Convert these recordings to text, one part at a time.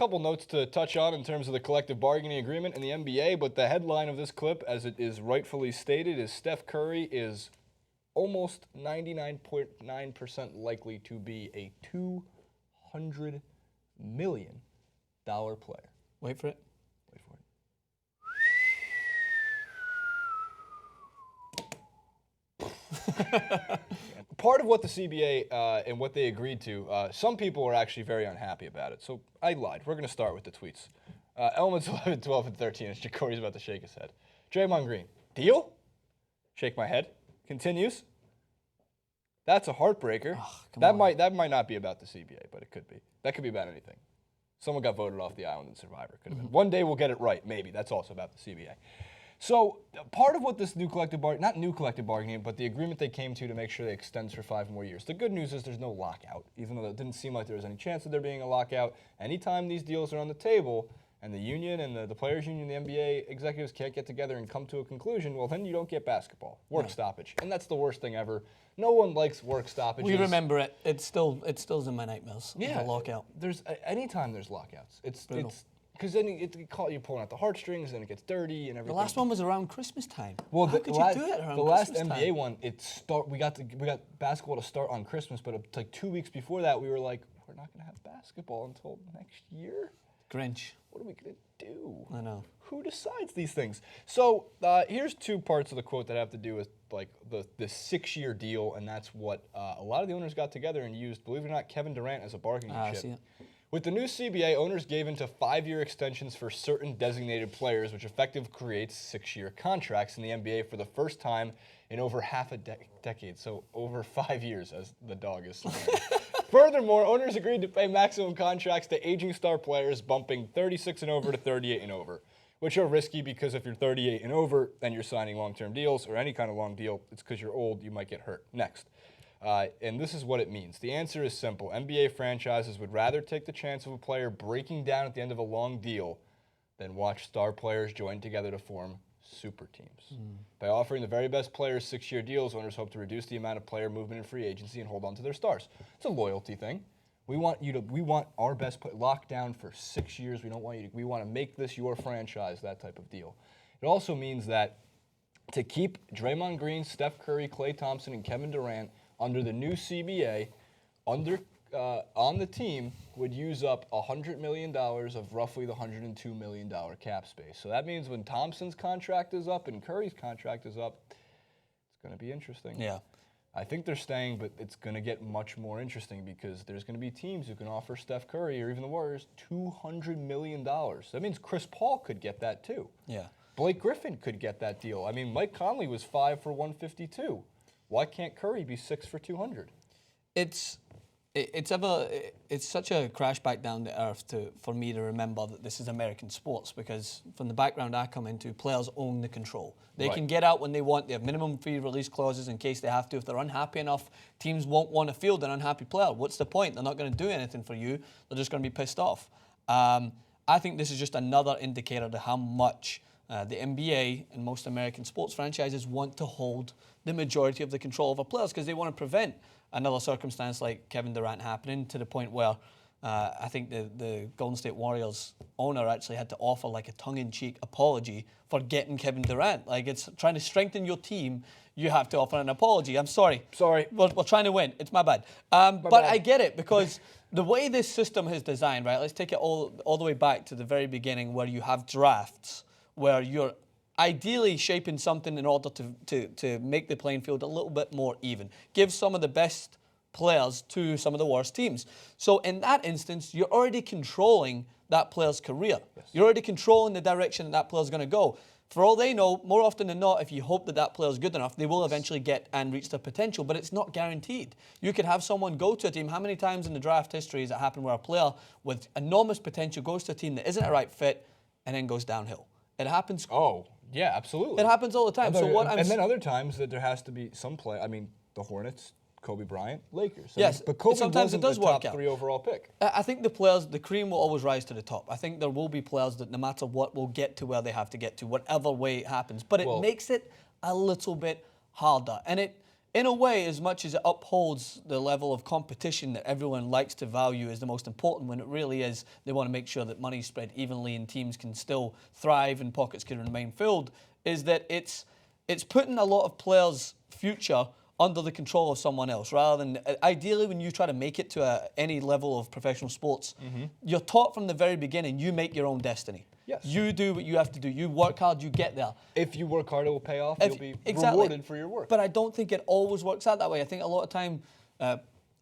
couple notes to touch on in terms of the collective bargaining agreement in the NBA, but the headline of this clip, as it is rightfully stated, is Steph Curry is almost 99.9% likely to be a $200 million player. Wait for it. Wait for it. Part of what the CBA and what they agreed to, some people are actually very unhappy about it. So I lied. We're going to start with the tweets. Elements 11, 12, and 13, as Jacory's about to shake his head. Draymond Green, deal? Shake my head. Continues. That's a heartbreaker. Oh, that might not be about the CBA, but it could be. That could be about anything. Someone got voted off the island in Survivor. Could have been. One day we'll get it right, maybe. That's also about the CBA. So part of what this new collective bargaining, not new collective bargaining, but the agreement they came to make sure they extends for 5 more years. The good news is there's no lockout, even though it didn't seem like there was any chance of there being a lockout. Anytime these deals are on the table and the union and the players' union, the NBA executives can't get together and come to a conclusion, well, then you don't get basketball. Work stoppage. And that's the worst thing ever. No one likes work stoppages. We remember it. It's still in my nightmares. Yeah. The lockout. Anytime there's lockouts. It's because then you're pulling out the heartstrings and it gets dirty and everything. The last one was around Christmas time. Well, How could you do it around the last Christmas NBA time? one, we got basketball to start on Christmas, but like 2 weeks before that, we were like, we're not going to have basketball until next year. Grinch. What are we going to do? I know. Who decides these things? So here's 2 parts of the quote that have to do with like the 6-year deal, and that's what a lot of the owners got together and used, believe it or not, Kevin Durant as a bargaining chip. I see it. With the new CBA, owners gave into 5-year extensions for certain designated players, which effectively creates 6-year contracts in the NBA for the first time in over half a decade. So over 5 years, as the dog is saying. Furthermore, owners agreed to pay maximum contracts to aging star players, bumping 36 and over to 38 and over, which are risky because if you're 38 and over, then you're signing long-term deals or any kind of long deal. It's because you're old, you might get hurt. Next. And this is what it means. The answer is simple. NBA franchises would rather take the chance of a player breaking down at the end of a long deal than watch star players join together to form super teams. By offering the very best players 6-year deals, owners hope to reduce the amount of player movement in free agency and hold on to their stars. It's a loyalty thing. We want our best player locked down for 6 years. We want to make this your franchise, that type of deal. It also means that to keep Draymond Green, Steph Curry, Klay Thompson, and Kevin Durant under the new CBA, on the team would use up $100 million of roughly the $102 million cap space. So that means when Thompson's contract is up and Curry's contract is up, it's going to be interesting. Yeah. I think they're staying, but it's going to get much more interesting because there's going to be teams who can offer Steph Curry or even the Warriors $200 million. That means Chris Paul could get that too. Yeah. Blake Griffin could get that deal. I mean, Mike Conley was 5 for 152. Why can't Curry be 6 for 200? It's such a crash back down to earth for me to remember that this is American sports, because from the background I come into, players own the control. They can get out when they want. They have minimum fee release clauses in case they have to. If they're unhappy enough, teams won't want to field an unhappy player. What's the point? They're not going to do anything for you. They're just going to be pissed off. I think this is just another indicator to how much the NBA and most American sports franchises want to hold the majority of the control over players, because they want to prevent another circumstance like Kevin Durant happening, to the point where I think the Golden State Warriors owner actually had to offer like a tongue-in-cheek apology for getting Kevin Durant. Like, it's trying to strengthen your team, you have to offer an apology. I'm sorry. We're trying to win. It's my bad. But I get it, because the way this system is designed, right, let's take it all the way back to the very beginning, where you have drafts, where you're ideally shaping something in order to make the playing field a little bit more even. Give some of the best players to some of the worst teams. So in that instance, you're already controlling that player's career. Yes. You're already controlling the direction that player's going to go. For all they know, more often than not, if you hope that that player's good enough, they will eventually get and reach their potential, but it's not guaranteed. You could have someone go to a team. How many times in the draft history has it happened where a player with enormous potential goes to a team that isn't a right fit and then goes downhill? It happens. Oh, yeah, absolutely. It happens all the time. And then other times that there has to be some play. I mean, the Hornets, Kobe Bryant, Lakers. Yes, but Kobe sometimes wasn't it does the top work out. 3 overall pick. I think the players, the cream will always rise to the top. I think there will be players that no matter what will get to where they have to get to, whatever way it happens. But it makes it a little bit harder. And in a way, as much as it upholds the level of competition that everyone likes to value as the most important, when it really is, they want to make sure that money's spread evenly and teams can still thrive and pockets can remain filled, is that it's putting a lot of players' future under the control of someone else, rather than, ideally, when you try to make it to any level of professional sports, you're taught from the very beginning, you make your own destiny. Yes. You do what you have to do. You work hard, you get there. If you work hard, it will pay off. You'll be rewarded for your work. But I don't think it always works out that way. I think a lot of time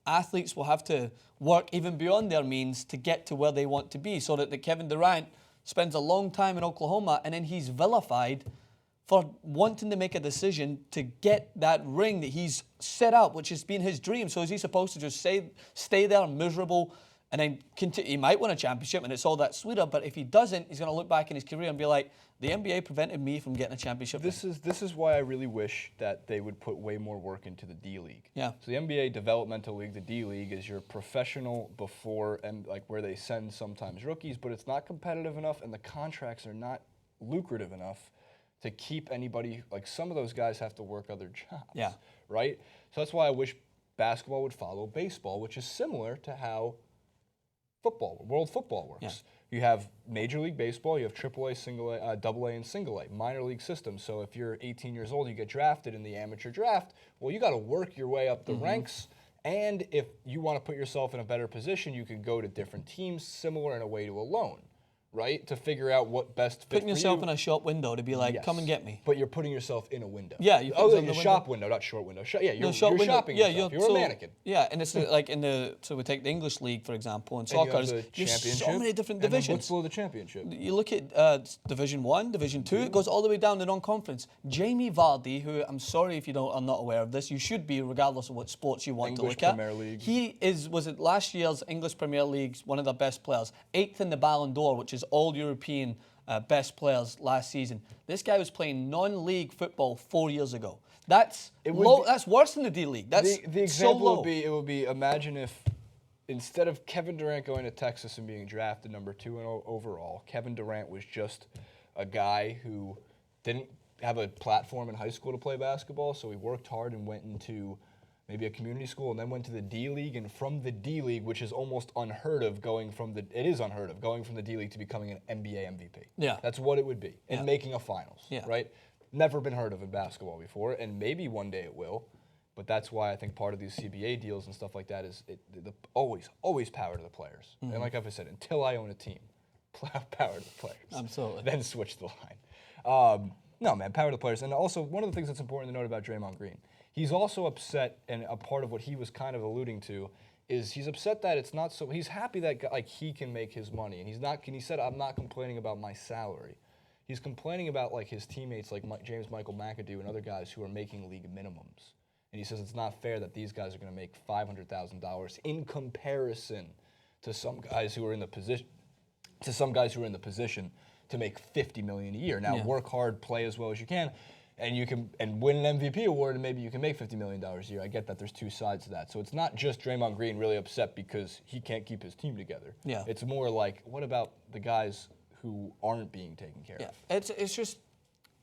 athletes will have to work even beyond their means to get to where they want to be, so that Kevin Durant spends a long time in Oklahoma and then he's vilified for wanting to make a decision to get that ring that he's set out, which has been his dream. So is he supposed to just stay there miserable and then continue? He might win a championship and it's all that sweeter, but if he doesn't, he's going to look back in his career and be like, the NBA prevented me from getting a championship. This is why I really wish that they would put way more work into the D League. Yeah. So the NBA developmental league, the D League, is your professional before, and like where they send sometimes rookies, but it's not competitive enough and the contracts are not lucrative enough to keep anybody. Like, some of those guys have to work other jobs. Yeah. Right? So that's why I wish basketball would follow baseball, which is similar to how world football works. Yeah. You have Major League Baseball, you have AAA, single A, AA, and single A, minor league system. So if you're 18 years old, you get drafted in the amateur draft, well, you got to work your way up the ranks. And if you want to put yourself in a better position, you can go to different teams, similar in a way to a loan, right? To figure out what best fits Putting yourself in a shop window to be like, Yes. come and get me. But you're putting yourself in a window. Yeah, you put yourself in the shop window, not short window. You're window. shopping yourself. You're a mannequin. Yeah, and it's like so we take the English league, for example, in soccer, there's so many different And then divisions. what's below the championship? You look at Division 1, Division 2, it goes all the way down to non-conference. Jamie Vardy, who I'm sorry if you are not aware of this, you should be regardless of what sports you want English to look Premier at. League. He was at last year's English Premier League, one of the best players, 8th in the Ballon d'Or, which is all European best players last season. This guy was playing non-league football 4 years ago. That's low. That's worse than the D League. That's the so example low. would be imagine if instead of Kevin Durant going to Texas and being drafted number 2 overall, Kevin Durant was just a guy who didn't have a platform in high school to play basketball, so he worked hard and went into maybe a community school, and then went to the D League, and from the D League, which is almost unheard of, it is unheard of, going from the D League to becoming an NBA MVP. Yeah. That's what it would be, and making a finals, Yeah. right? Never been heard of in basketball before, and maybe one day it will, but that's why I think part of these CBA deals and stuff like that is always power to the players. And like I've said, until I own a team, power to the players. Absolutely. Then switch the line. No, man, power to the players. And also, one of the things that's important to note about Draymond Green, he's also upset, and a part of what he was kind of alluding to is he's upset that it's not so. He's happy that he can make his money, and he's not. He said, "I'm not complaining about my salary." He's complaining about like his teammates, like James Michael McAdoo and other guys who are making league minimums, and he says it's not fair that these guys are going to make $500,000 in comparison to some guys who are in the position. To make $50 million a year. Now, work hard, play as well as you can, and win an MVP award, and maybe you can make $50 million a year. I get that there's two sides to that. So it's not just Draymond Green really upset because he can't keep his team together. Yeah. It's more like, what about the guys who aren't being taken care of? It's just,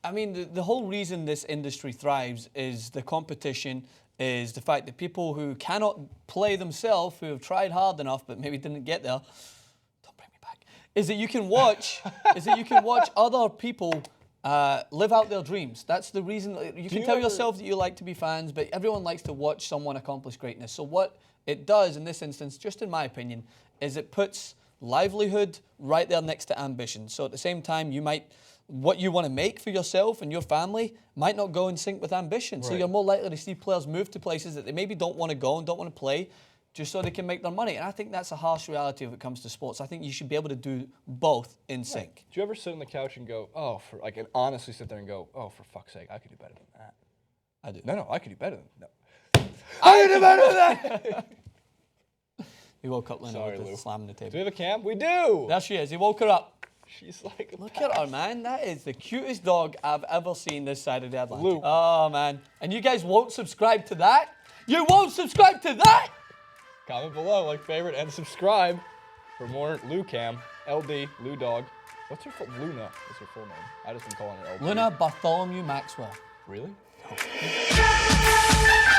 I mean, the whole reason this industry thrives is the competition, is the fact that people who cannot play themselves, who have tried hard enough but maybe didn't get there, is that you can watch other people live out their dreams. That's the reason. You can tell yourself that you like to be fans, but everyone likes to watch someone accomplish greatness. So what it does in this instance, just in my opinion, is it puts livelihood right there next to ambition. So at the same time, what you want to make for yourself and your family might not go in sync with ambition. Right. So you're more likely to see players move to places that they maybe don't want to go and don't want to play, just so they can make their money. And I think that's a harsh reality when it comes to sports. I think you should be able to do both in sync. Do you ever sit on the couch and go, and honestly sit there and go, oh, for fuck's sake, I could do better than that? I do. No, I could do better than that. I could do better than that! He woke up Sorry, Leonard Lou. slamming the table. Do we have a cam? We do! There she is. He woke her up. She's like, look at her, man. That is the cutest dog I've ever seen this side of the Atlantic. Lou. Oh, man. And you guys won't subscribe to that? You won't subscribe to that? Comment below, like, favorite, and subscribe for more Lou Cam, LD, Lou Dog. What's her Luna? What's her full name? I just been calling her LD. Luna Bartholomew Maxwell. Really? No.